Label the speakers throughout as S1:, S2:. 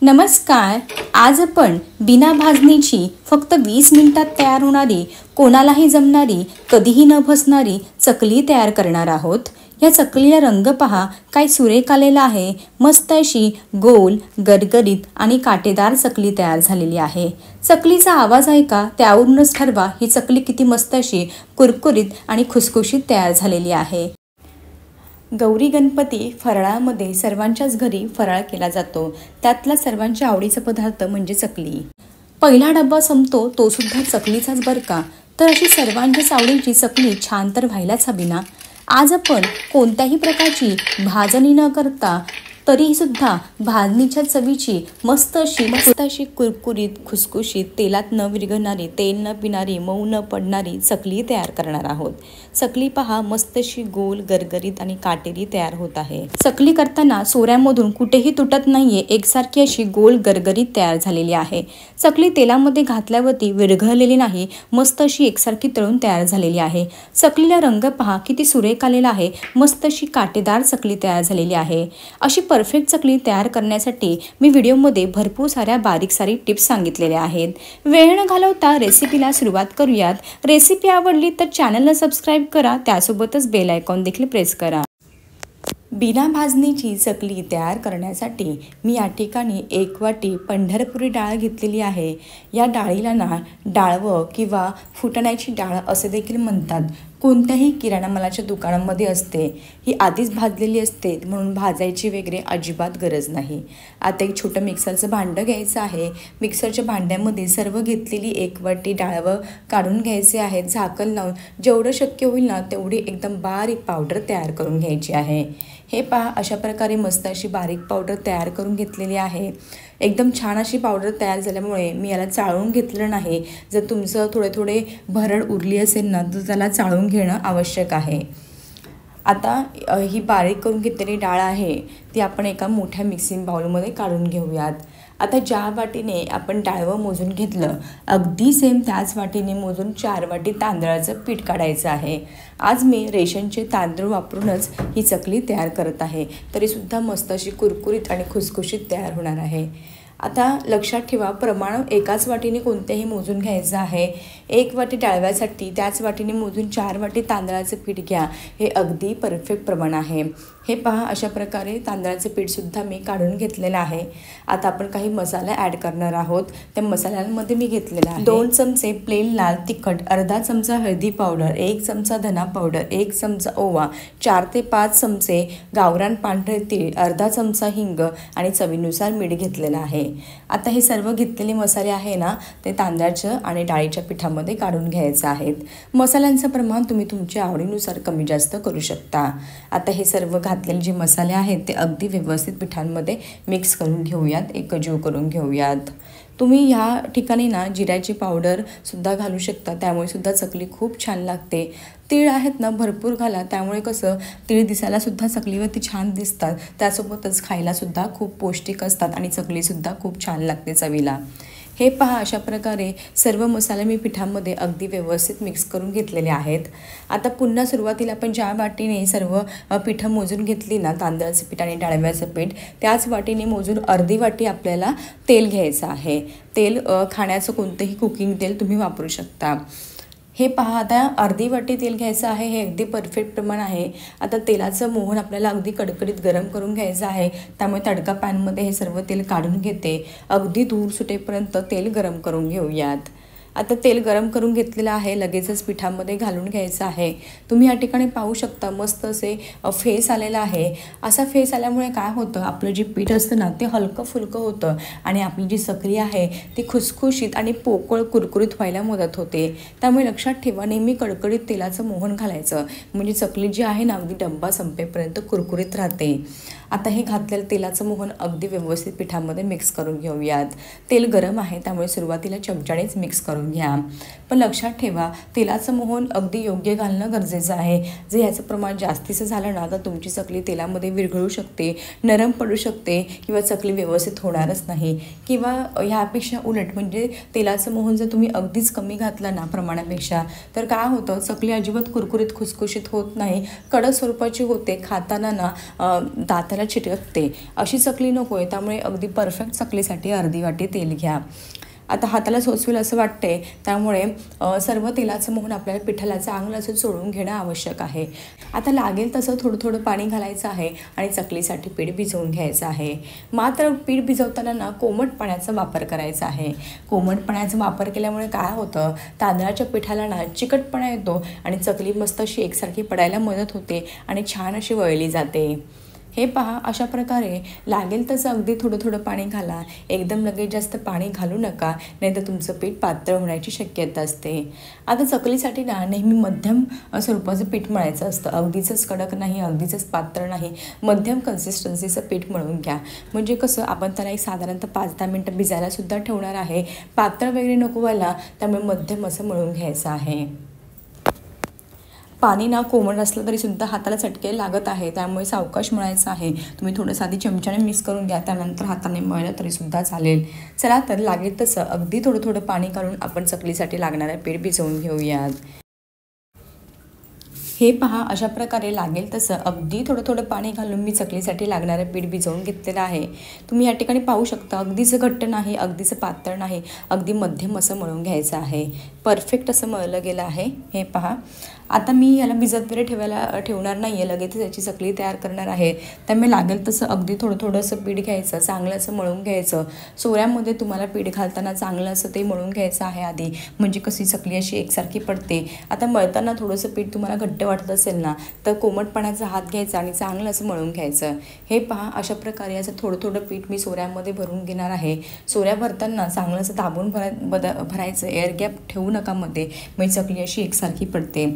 S1: नमस्कार. आज आपण बिना भाजणीची फक्त 20 मिनिटात तयार होणारी, कोणालाही जमणारी, कधीही न फसणारी चकली तयार करणार आहोत. या चकलीला रंग पहा, काय सुरेख आलेला आहे. मस्त अशी गोल, गरगरीत आणि काटेदार चकली तयार झालेली आहे. चकलीचा आवाज ऐका, त्यावरूनच ठरवा ही चकली किती मस्त अशी कुरकुरीत आणि खुसखुशीत तयार झालेली आहे. गौरी गणपती फराळामध्ये सर्वांच्याच घरी फराळ केला जातो. त्यातला सर्वांच्या आवडीचा पदार्थ म्हणजे चकली. पहिला डब्बा संपतो तो सुद्धा चकलीचाच बरं का. तर अशी सर्वांच्याच आवडीची चकली छान तर व्हायलाच हवी ना. आज आपण कोणत्याही प्रकारची भाजणी न करता तरी सुद्धा भाजणीच्या चवीची मस्त अशी कुरकुरीत, खुसखुशीत, तेलात न विरघळणारी, तेल न पिणारी, मऊ न पडणारी चकली तयार करणार आहोत. चकली पहा, मस्त अशी गोल, गरगरीत आणि काटेरी तयार होत आहे. चकली करताना सोऱ्यामधून कुठेही तुटत नाहीये, एकसारखी अशी गोल गरगरीत तयार झालेली आहे. चकली तेलामध्ये घातल्यावरती विरघळलेली नाही, मस्त अशी एकसारखी तळून तयार झालेली आहे. चकलीला रंग पहा, किती सुरेख आलेला आहे. मस्त अशी काटेदार चकली तयार झालेली आहे. अशी परफेक्ट चकली तयार करण्यासाठी मी व्हिडिओमध्ये भरपूर साऱ्या बारीक टिप्स सांगितलेल्या आहेत. वेळ न घालवता रेसिपीला सुरुवात करूयात. रेसिपी आवडली तर चॅनलला सबस्क्राईब करा, त्यासोबतच बेल आयकॉन देखील प्रेस करा. बिना भाजणीची चकली तयार करण्यासाठी मी या ठिकाणी 1 वाटी पंढरपुरी डाळ घेतलेली आहे. या डाळीला ना डाळवं किंवा फुटाण्याची डाळ असे देखील म्हणतात. कोणत्याही किराणा मालाच्या दुकानामध्ये असते. ही आधीच भाजलेली असते, म्हणून भाजायची वगैरे अजिबात गरज नाही. आता एक छोटं मिक्सरचं भांडं घ्यायचं आहे. मिक्सरच्या भांड्यामध्ये सर्व घेतलेली 1 वाटी डाळवं काढून घ्यायचे आहे. झाकण लावून जेवढं शक्य होईल ना तेवढी एकदम बारीक पावडर तयार करून घ्यायची आहे. हे पहा, अशा प्रकारे मस्त अशी बारीक पावडर तयार करून घेतलेली आहे. एकदम छान अशी पावडर तयार झाल्यामुळे मी याला चाळून घेतलं नाही. जर तुमचं थोडे भरड उरली असेल ना तर त्याला चाळून घेणं आवश्यक आहे. आता ही बारीक करून घेतलेली डाळ आहे ती आपण एका मोठ्या मिक्सिंग बाउलमध्ये काढून घेऊयात. आता ज्या वाटीने आपण डाळवं मोजून घेतलं, अगदी सेम त्याच वाटीने मोजून 4 वाटी तांदळाचं पीठ काढायचं आहे. आज मी रेशनचे तांदूळ वापरूनच ही चकली तयार करत आहे. तरीसुद्धा मस्त अशी कुरकुरीत आणि खुसखुशीत तयार होणार आहे. आता लक्षात ठेवा, प्रमाण एकाच वाटीने कोणत्याही मोजून घ्यायचं आहे. 1 वाटी डाळव्यासाठी त्याच वाटीने मोजून 4 वाटी तांदळाचं पीठ घ्या. हे अगदी परफेक्ट प्रमाण आहे. हे पहा, अशा प्रकारे तांदळाचं पीठसुद्धा मी काढून घेतलेलं आहे. आता आपण काही मसाला ॲड करणार आहोत. त्या मसाल्यांमध्ये मी घेतलेला आहे 2 चमचे प्लेन लाल तिखट, अर्धा चमचा हळदी पावडर, 1 चमचा धना पावडर, 1 चमचा ओवा, 4 ते 5 चमचे गावरान पांढरे तीळ, अर्धा चमचा हिंग आणि चवीनुसार मीठ घेतलेलं आहे. आता हे सर्व घेतलेले मसाले आहे ना ते तांदळाच्या आणि डाळीच्या पिठामध्ये काढून घ्यायचं आहेत. मसाल्यांचं प्रमाण तुम्ही तुमच्या आवडीनुसार कमी जास्त करू शकता. आता हे सर्व घातलेले जे मसाले आहेत ते अगदी व्यवस्थित पिठांमध्ये मिक्स करून घेऊयात, एकजीव करून घेऊयात. तुम्ही ह्या ठिकाणी ना जिऱ्याची पावडरसुद्धा घालू शकता, त्यामुळे सुद्धा चकली खूप छान लागते. तीळ आहेत ना भरपूर घाला, त्यामुळे कसं तीळ दिसायलासुद्धा चकलीवरती छान दिसतात. त्यासोबतच खायलासुद्धा खूप पौष्टिक असतात आणि चकलीसुद्धा खूप छान लागते चवीला. हे पहा, अशा प्रकारे सर्व मसाले मी पिठामध्ये अगदी व्यवस्थित मिक्स करून घेतलेले आहेत. आता पुन्हा सुरुवातीला आपण ज्या वाटीने सर्व पिठं मोजून घेतली ना, तांदळाचं पीठ आणि डाळव्याचं पीठ, त्याच वाटीने मोजून अर्धी वाटी आपल्याला तेल घ्यायचं आहे. तेल खाण्याचं कोणतंही कुकिंग तेल तुम्ही वापरू शकता. हे पहा, आता अर्धी वाटी तेल घ्यायचं आहे. हे अगदी परफेक्ट प्रमाण आहे. आता तेलाचं मोहन आपल्याला अगदी कडकडीत गरम करून घ्यायचं आहे. त्यामुळे तडका पॅनमध्ये हे सर्व तेल काढून घेते. अगदी धूर सुटेपर्यंत तेल गरम करून घेऊयात. आता तेल गरम करून घेतलेलं आहे, लगेचच पिठामध्ये घालून घ्यायचं आहे. तुम्ही या ठिकाणी पाहू शकता मस्त असे फेस आलेला आहे. असा फेस आल्यामुळे काय होतं, आपलं जे पीठ असतं ना ते हलकं फुलकं होतं आणि आपली जी चकली आहे ती खुसखुशीत आणि पोकळ कुरकुरीत व्हायला मदत होते. त्यामुळे लक्षात ठेवा, नेहमी कडकडीत तेलाचं मोहन घालायचं, म्हणजे चकली जी आहे ना अगदी डब्बा संपेपर्यंत कुरकुरीत राहते. आता हे घातलेलं तेलाचं मोहन अगदी व्यवस्थित पिठामध्ये मिक्स करून घेऊयात. तेल गरम आहे त्यामुळे सुरुवातीला चमच्यानेच मिक्स करून घ्या. पण लक्षात ठेवा, तेलाचं मोहन अगदी योग्य घालणं गरजेचं आहे. जर याचं प्रमाण जास्तीचं झालं ना तर तुमची चकली तेलामध्ये विरघळू शकते, नरम पडू शकते किंवा चकली व्यवस्थित होणारच नाही. किंवा ह्यापेक्षा उलट म्हणजे तेलाचं मोहन जर तुम्ही अगदीच कमी घातलं ना प्रमाणापेक्षा, तर काय होतं, चकली अजिबात कुरकुरीत खुसखुशीत होत नाही, कडक स्वरूपाची होते. खाताना ना दाताला हाताला चिटकते अशी चकली नको आहे, त्यामुळे अगदी परफेक्ट चकलीसाठी अर्धी वाटी तेल घ्या. आता हाताला सोसवेल असं वाटते, त्यामुळे सर्व तेलाचं मोहन आपल्याला पिठाला चांगलं असं चोळून घेणं आवश्यक आहे. आता लागेल तसं थोडं थोडं पाणी घालायचं आहे आणि चकलीसाठी पीठ भिजवून घ्यायचं आहे. मात्र पीठ भिजवताना ना कोमट पाण्याचा वापर करायचा आहे. कोमट पाण्याचा वापर केल्यामुळे काय होतं, तांदळाच्या पिठाला ना चिकटपणा येतो आणि चकली मस्त अशी एकसारखी पडायला मदत होते आणि छान अशी वळली जाते. हे पहा, अशा प्रकारे लागेल तसं अगदी थोडं थोडं पाणी घाला. एकदम लगेच जास्त पाणी घालू नका, नाहीतर तुमचं पीठ पातळ होण्याची शक्यता असते. आता चकलीसाठी ना नेहमी मध्यम स्वरूपाचं पीठ मळायचं असतं. अगदीचंच कडक नाही, अगदीचंच पातळ नाही, मध्यम कन्सिस्टन्सीचं पीठ मळून घ्या. म्हणजे कसं, आपण त्याला एक साधारणतः 5-10 मिनटं भिजायलासुद्धा ठेवणार आहे. पातळ वगैरे नको व्हायला, त्यामुळे मध्यम असं मळून घ्यायचं आहे. पाणी ना कोमट असलं तरीसुद्धा हाताला चटके लागत आहे, त्यामुळे सावकाश मळायचं आहे. तुम्ही थोडंसं आधी चमच्याने मिक्स करून घ्या, त्यानंतर हाताने मळलं तरीसुद्धा चालेल. चला तर लागेल तसं अगदी थोडं थोडं पाणी काढून आपण चकलीसाठी लागणारं पीठ भिजवून घेऊयात. हे पहा, अशा प्रकारे लागेल तसं अगदी थोडं थोडं पाणी घालून मी चकलीसाठी लागणारं पीठ भिजवून घेतलेलं आहे. तुम्ही या ठिकाणी पाहू शकता, अगदीच घट्ट नाही, अगदीच पातळ नाही, अगदी मध्यम असं मळून घ्यायचं आहे. परफेक्ट असं मळलं गेलं आहे. हे पहा, आता मी याला भिजत वगैरे ठेवणार नाही आहे, लगेच याची चकली तयार करणार आहे. त्यामुळे लागेल तसं अगदी थोडं थोडंसं पीठ घ्यायचं, चांगलं असं मळून घ्यायचं. सोऱ्यामध्ये तुम्हाला पीठ घालताना चांगलं असं ते मळून घ्यायचं आहे आधी, म्हणजे कशी चकली अशी एकसारखी पडते. आता मळताना थोडंसं पीठ तुम्हाला घट्ट वाटत असेल ना, तर कोमट पाण्याचा हात घ्यायचा आणि चांगलं असं मळून घ्यायचं. हे पहा, अशा प्रकारे असं थोडं थोडं पीठ मी सोऱ्यामध्ये भरून घेणार आहे. सोऱ्या भरताना चांगलं असं दाबून भरायचं, एअर गॅप ठेवू नका मध्ये, म्हणजे चकली अशी एकसारखी पडते.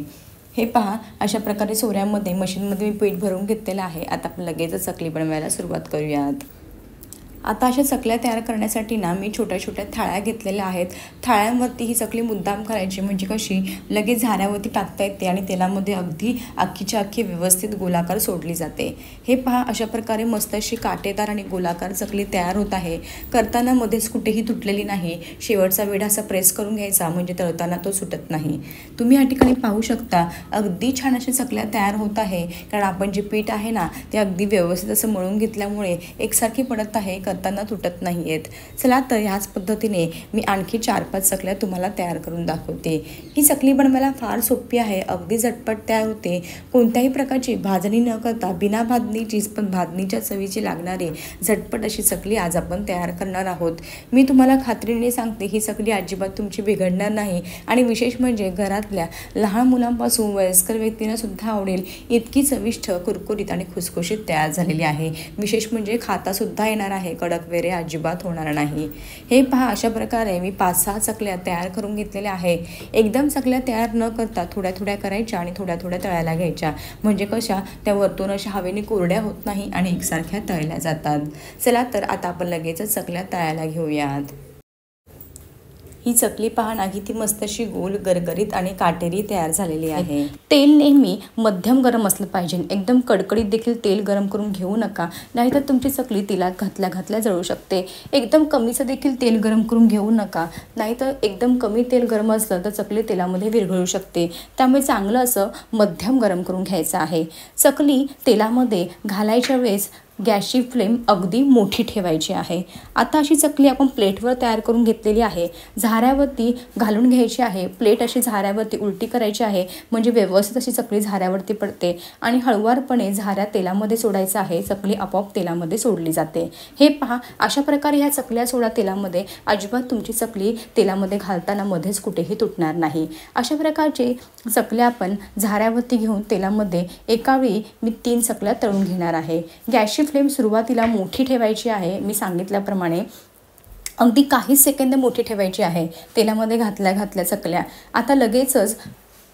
S1: हे पहा, अशा प्रकारे सोऱ्यामध्ये मशीनमध्ये मी पीठ भरून घेतलेलं आहे. आता आपण लगेचच चकली बनवायला सुरुवात करूयात. आता अशा चकल्या तयार करण्यासाठी ना मी छोट्या छोट्या थाळ्या घेतलेल्या आहेत. थाळ्यांवरती ही चकली मुद्दाम करायची, म्हणजे कशी लगेच झाऱ्यावरती टाकता येते आणि तेलामध्ये अगदी अख्खीच्या अख्खी व्यवस्थित गोलाकार सोडली जाते. हे पहा, अशा प्रकारे मस्त अशी काटेदार आणि गोलाकार चकली तयार होत आहे. करताना मध्येच कुठेही तुटलेली नाही. शेवटचा वेढा असा प्रेस करून घ्यायचा, म्हणजे तळताना तो सुटत नाही. तुम्ही या ठिकाणी पाहू शकता, अगदी छान अशा चकल्या तयार होत आहे, कारण आपण जे पीठ आहे ना ते अगदी व्यवस्थित असं मळून घेतल्यामुळे एकसारखी पडत आहे, करताना तुटत नाही आहेत. चला तर ह्याच पद्धतीने मी आणखी 4-5 चकल्या तुम्हाला तयार करून दाखवते. ही चकली बनवायला फार सोपी आहे, अगदी झटपट तयार होते. कोणत्याही प्रकारची भाजणी न करता बिना भाजणीचीच पण भाजणीच्या चवीची लागणारी झटपट अशी चकली आज आपण तयार करणार आहोत. मी तुम्हाला खात्रीने सांगते, ही चकली अजिबात तुमची बिघडणार नाही आणि विशेष म्हणजे घरातल्या लहान मुलांपासून वयस्कर व्यक्तींना सुद्धा आवडेल इतकी चविष्ट, कुरकुरीत आणि खुसखुशीत तयार झालेली आहे. विशेष म्हणजे खाता सुद्धा येणार आहे, कडक वगैरे अजिबात होणार नाही. हे पहा, अशा प्रकारे मी 5-6 चकल्या तयार करून घेतलेल्या आहे. एकदम चकल्या तयार न करता थोड्या थोड्या करायच्या आणि थोड्या थोड्या तळायला घ्यायच्या, म्हणजे कशा त्या वरतून अशा हवेने कोरड्या होत नाही आणि एकसारख्या तळल्या जातात. चला तर आता आपण लगेचच चकल्या तळायला घेऊयात. ही चकली पहा ना, किती मस्त अशी गोल, गरगरीत आणि काटेरी तयार झालेली आहे. तेल नेहमी मध्यम गरम असलं पाहिजे. एकदम कडकडीत देखील तेल गरम करून घेऊ नका, नाहीतर तुमची चकली तेलात घातल्या जळू शकते. एकदम कमीचं देखील तेल गरम करून घेऊ नका, नाहीतर एकदम कमी तेल गरम असलं तर चकली तेलामध्ये विरघळू शकते. त्यामुळे चांगलं असं मध्यम गरम करून घ्यायचं आहे. चकली तेलामध्ये घालायच्या वेळेस गॅसची फ्लेम अगदी मोठी ठेवायची आहे. आता अशी चकली आपण प्लेटवर तयार करून घेतलेली आहे. झाऱ्यावरती घालून घ्यायची आहे. प्लेट अशी झाऱ्यावरती उलटी करायची आहे, म्हणजे व्यवस्थित अशी चकली झाऱ्यावरती पडते आणि हळुवारपणे झाऱ्या तेलामध्ये सोडायचं आहे. चकली आपोआप तेलामध्ये सोडली जाते. हे पहा, अशा प्रकारे ह्या चकल्या सोडा तेलामध्ये, अजिबात तुमची चकली तेलामध्ये घालताना मध्येच कुठेही तुटणार नाही. अशा प्रकारचे चकल्या आपण झाऱ्यावरती घेऊन तेलामध्ये एकावेळी मी 3 चकल्या तळून घेणार आहे. गॅसची फ्लेम सुरुवातीला मोठी ठेवायची आहे. मी सांगितल्याप्रमाणे अगदी काहीच सेकंद मोठी ठेवायची आहे. तेलामध्ये घातल्या चकल्या आता लगेचच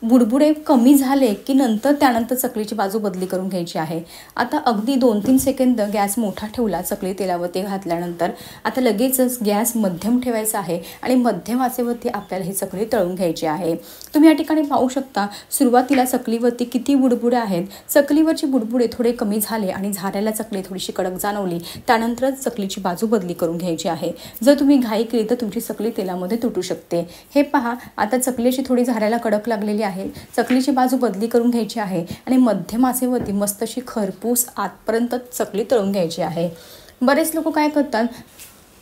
S1: बुडबुडे कमी झाले की त्यानंतर चकलीची बाजू बदली करून घ्यायची आहे. आता अगदी 2-3 सेकंद गॅस मोठा ठेवला चकली तेलावरती घातल्यानंतर. आता लगेचच गॅस मध्यम ठेवायचा आहे आणि मध्यम आचेवरती आपल्याला ही चकली तळून घ्यायची आहे. तुम्ही या ठिकाणी पाहू शकता, सुरुवातीला चकलीवरती किती बुडबुडे आहेत. चकलीवरची बुडबुडे थोडे कमी झाले आणि झाऱ्याला चकली थोडीशी कडक जाणवली, त्यानंतरच चकलीची बाजू बदली करून घ्यायची आहे. जर तुम्ही घाई केली तर तुमची चकली तेलामध्ये तुटू शकते. हे पहा, आता चकलीची थोडी झाऱ्याला कडक लागलेली आहे. चकलीची बाजू बदली करून घ्यायची आहे आणि मध्यम आचेवरती मस्त अशी खरपूस आतपर्यंत चकली तळून घ्यायची आहे. बरेच लोक काय करतात,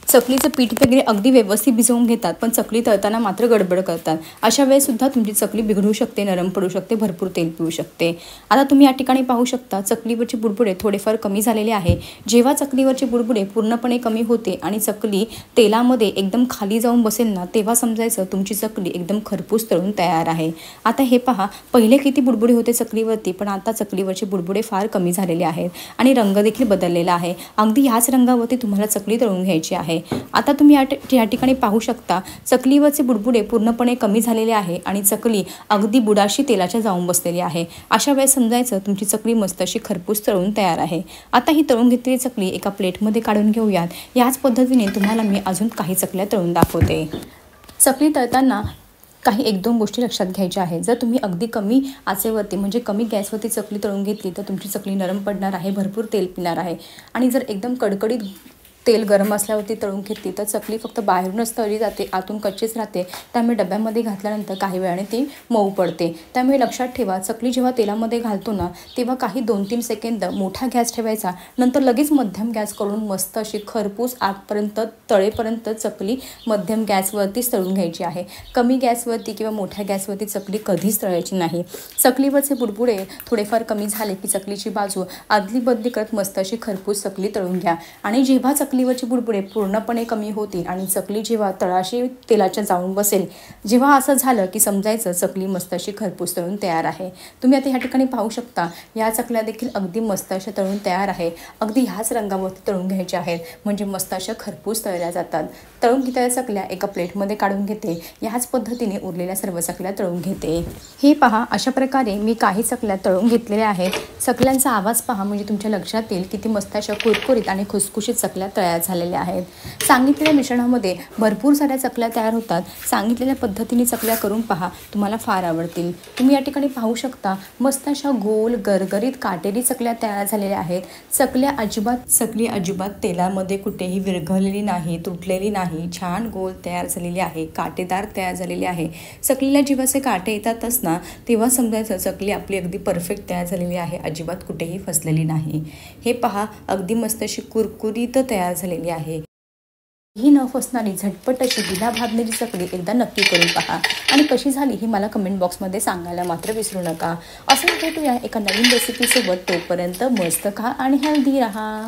S1: चकलीचं पीठ वगैरे अगदी व्यवस्थित भिजवून घेतात, पण चकली तळताना मात्र गडबड करतात. अशा वेळेसुद्धा तुमची चकली बिघडू शकते, नरम पडू शकते, भरपूर तेल पिऊ शकते. आता तुम्ही या ठिकाणी पाहू शकता चकलीवरचे बुडबुडे थोडेफार कमी झालेले आहे. जेव्हा चकलीवरचे बुडबुडे पूर्णपणे कमी होते आणि चकली तेलामध्ये एकदम खाली जाऊन बसेल ना, तेव्हा समजायचं तुमची चकली एकदम खरपूस तळून तयार आहे. आता हे पहा, पहिले किती बुडबुडे होते चकलीवरती, पण आता चकलीवरचे बुडबुडे फार कमी झालेले आहेत आणि रंग देखील बदललेला आहे. अगदी ह्याच रंगावरती तुम्हाला चकली तळून घ्यायची आहे. आता तुम्ही या ठिकाणी पाहू शकता चकलीवरचे बुडबुडे पूर्णपणे कमी झालेले आहे आणि चकली अगदी बुडाशी तेलाच्या जाऊन बसलेली आहे. अशा वेळेस समजायचं तुमची चकली मस्त अशी खरपूस तळून तयार आहे. आता ही तळून घेतलेली चकली एका प्लेटमध्ये काढून घेऊयात. याच पद्धतीने तुम्हाला मी अजून काही चकल्या तळून दाखवते. चकली तळताना काही 1-2 गोष्टी लक्षात घ्यायच्या आहेत. जर तुम्ही अगदी कमी आचेवरती म्हणजे कमी गॅसवरती चकली तळून घेतली तर तुमची चकली नरम पडणार आहे, भरपूर तेल पिणार आहे. आणि जर एकदम कडकडीत तेल गरम असल्यावरती तळून घेतली तर चकली फक्त बाहेरूनच तळली जाते, आतून कच्चीच राहते. त्यामुळे डब्यामध्ये घातल्यानंतर काही वेळाने ती मऊ पडते. त्यामुळे लक्षात ठेवा, चकली जेव्हा तेलामध्ये घालतो ना, तेव्हा काही 2-3 सेकंद मोठा गॅस ठेवायचा, नंतर लगेच मध्यम गॅस करून मस्त अशी खरपूस आतपर्यंत तळेपर्यंत चकली मध्यम गॅसवरतीच तळून घ्यायची आहे. कमी गॅसवरती किंवा मोठ्या गॅसवरती चकली कधीच तळायची नाही. चकलीवरचे बुडबुडे थोडेफार कमी झाले की चकलीची बाजू आदली बदली करत मस्त अशी खरपूस चकली तळून घ्या. आणि जेव्हा चकलीवरची बुडबुडे पूर्णपणे कमी होतील आणि चकली जेव्हा तळाशी तेलाच्या जाऊन बसेल, जेव्हा असं झालं की समजायचं चकली मस्त अशी खरपूस तळून तयार आहे. तुम्ही आता ह्या ठिकाणी पाहू शकता, या चकल्या देखील अगदी मस्त अशा तळून तयार आहे. अगदी ह्याच रंगावरती तळून घ्यायच्या आहेत, म्हणजे मस्त अशा खरपूस तळल्या जातात. तळून घेतलेल्या चकल्या एका प्लेटमध्ये काढून घेते. याच पद्धतीने उरलेल्या सर्व चकल्या तळून घेते. हे पहा, अशा प्रकारे मी काही चकल्या तळून घेतलेल्या आहेत. चकल्यांचा आवाज पहा, म्हणजे तुमच्या लक्षात येईल किती मस्त अशा कुरकुरीत आणि खुसखुशीत चकल्या तयार झालेल्या आहेत. सांगितलेल्या मिश्रणामध्ये भरपूर साऱ्या चकल्या तयार होतात. सांगितलेल्या पद्धतीने चकल्या करून पहा, तुम्हाला फार आवडतील. तुम्ही या ठिकाणी पाहू शकता, मस्त अशा गोल गरगरीत काटेरी चकल्या तयार झालेल्या आहेत. चकली अजिबात तेलामध्ये कुठेही विरघळलेली नाही, तुटलेली नाही, छान गोल तयार झालेली आहे, काटेदार तयार झालेली आहे. चकलीला जेव्हाचे काटे येतातच ना, तेव्हा समजायचं चकली आपली अगदी परफेक्ट तयार झालेली आहे, अजिबात कुठेही फसलेली नाही. हे पहा, अगदी मस्त अशी कुरकुरीत तयार झालेली आहे. ही न फसणारी झटपट अशी बिना भाजण्याची चकली एकदा नक्की करून पहा आणि कशी झाली ही मला कमेंट बॉक्समध्ये सांगायला मात्र विसरू नका. असं भेटूया एका नवीन रेसिपीसोबत. तोपर्यंत मस्त खा आणि हेल्दी राहा.